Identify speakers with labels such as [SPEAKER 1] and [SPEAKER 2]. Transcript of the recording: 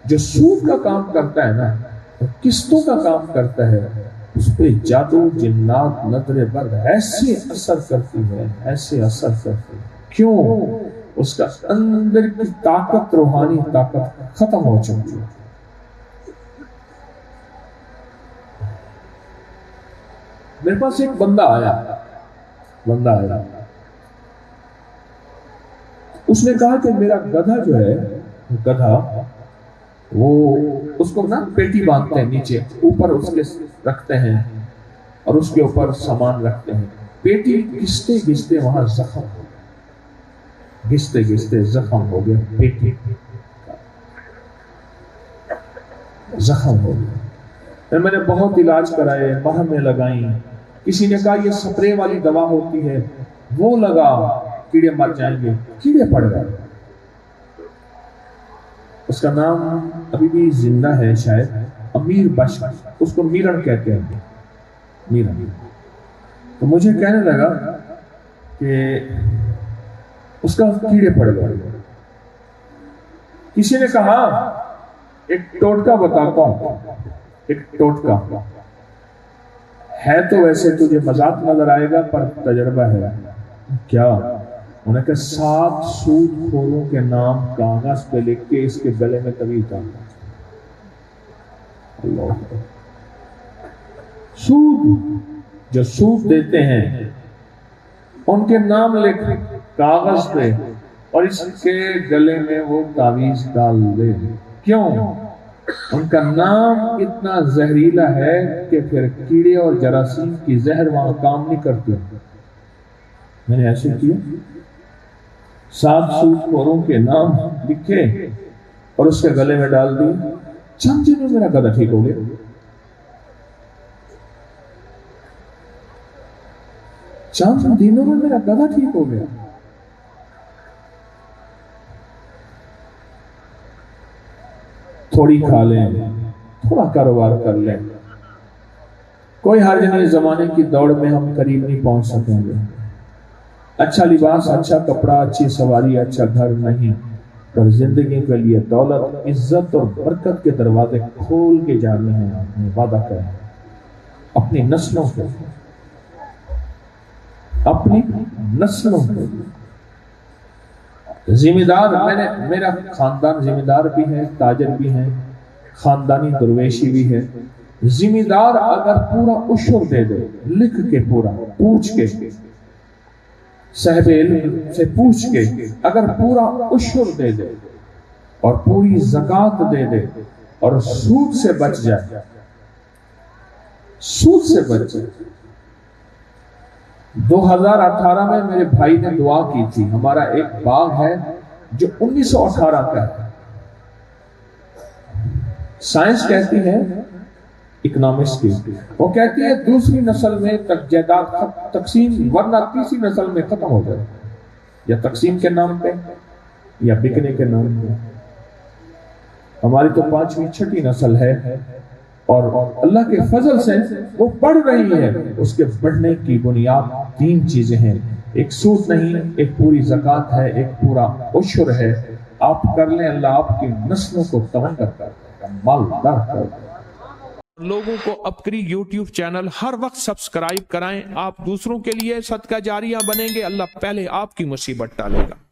[SPEAKER 1] جو سود کا کام کرتا ہے نا، قسطوں کا کام کرتا ہے، اس پہ جادو جنات نظر بد ایسے اثر کرتی ہے، ایسے اثر کرتی ہے۔ کیوں؟ اس کا اندر کی طاقت، روحانی طاقت ختم ہو چکی ہے۔ میرے پاس ایک بندہ آیا، اس نے کہا کہ میرا گدھا جو ہے، گدھا وہ اس کو نا پیٹی باندھتے ہیں، نیچے اوپر اس کے رکھتے ہیں اور اس کے اوپر سامان رکھتے ہیں، پیٹی گھستے گھستے وہاں زخم ہو گیا، گھستے گھستے زخم ہو گیا، پیٹی زخم ہو گیا۔ میں نے بہت علاج کرائے، مرہمیں لگائیں، کسی نے کہا یہ سپرے والی دوا ہوتی ہے وہ لگا، کیڑے مر جائیں گے، کیڑے پڑ گئے۔ اس کا نام ابھی بھی زندہ ہے شاید، امیر بشر، اس کو میرن کہتے ہیں، میرن۔ تو مجھے کہنے لگا کہ اس کا کیڑے پڑ گئے۔ کسی نے کہا ایک ٹوٹکا بتاتا ہوں، ایک ٹوٹکا ہے تو ویسے تجھے مذاق نظر آئے گا پر تجربہ ہے۔ کیا؟ انہوں نے کہا 7 سود خوروں کے نام کاغذ پہ لکھ کے اس کے گلے میں کبھی اتارنا۔ اللہ، سود جو سود دیتے ہیں ان کے نام لکھ کاغذ پہ اور اس کے گلے میں وہ تعویذ ڈال دے۔ کیوں؟ ان کا نام اتنا زہریلا ہے کہ پھر کیڑے اور جراثیم کی زہر وہاں کام نہیں کرتے۔ میں نے ایسے کیا، 7 سود خوروں کے نام لکھے اور اس کے گلے میں ڈال دی، چند دنوں میں میرا گدھا ٹھیک ہو گیا۔ چند دنوں میں میرا گدھا ٹھیک ہو گیا۔ تھوڑی کھا لیں، تھوڑا کاروبار کر لیں، کوئی حرج نہیں، زمانے کی دوڑ میں ہم قریب نہیں پہنچ سکیں گے۔ اچھا لباس، اچھا کپڑا، اچھی سواری، اچھا گھر نہیں، پر زندگی کے لیے دولت، عزت اور برکت کے دروازے کھول کے جانے ہیں۔ آپ نے وعدہ کریں اپنی نسلوں کو، اپنی نسلوں کو۔ ذمہ دار، میرا خاندان ذمہ دار بھی ہے، تاجر بھی ہے، خاندانی درویشی بھی ہے۔ ذمہ دار اگر پورا عشر دے دے، لکھ کے پورا، پوچھ کے، صاحب علم سے پوچھ کے اگر پورا عشر دے دے اور پوری زکوٰۃ دے دے اور سود سے بچ جائے، سود سے بچ جائے۔ 2018 میں میرے بھائی نے دعا کی تھی، ہمارا ایک باغ ہے جو 1918 کا ہے، سائنس کہتی ہے، اکنامکس کی، وہ کہتی ہے دوسری نسل میں جائیداد تقسیم، ورنہ تیسری نسل میں ختم ہو جائے، یا تقسیم کے نام پہ یا بکنے کے نام پہ۔ ہماری تو 5ویں 6ٹھی نسل ہے اور اللہ کے فضل سے وہ بڑھ رہی ہے۔ اس کے بڑھنے کی بنیاد 3 چیزیں ہیں، ایک سود نہیں، ایک پوری زکوٰۃ ہے، ایک پورا عشر ہے۔ آپ کر لیں، اللہ آپ کی نسلوں کو تونگر کر دے گا، مالدار کر دے گا۔
[SPEAKER 2] لوگوں کو اپکری یوٹیوب چینل ہر وقت سبسکرائب کرائیں، آپ دوسروں کے لیے صدقہ جاریہ بنیں گے، اللہ پہلے آپ کی مصیبت ٹالے گا۔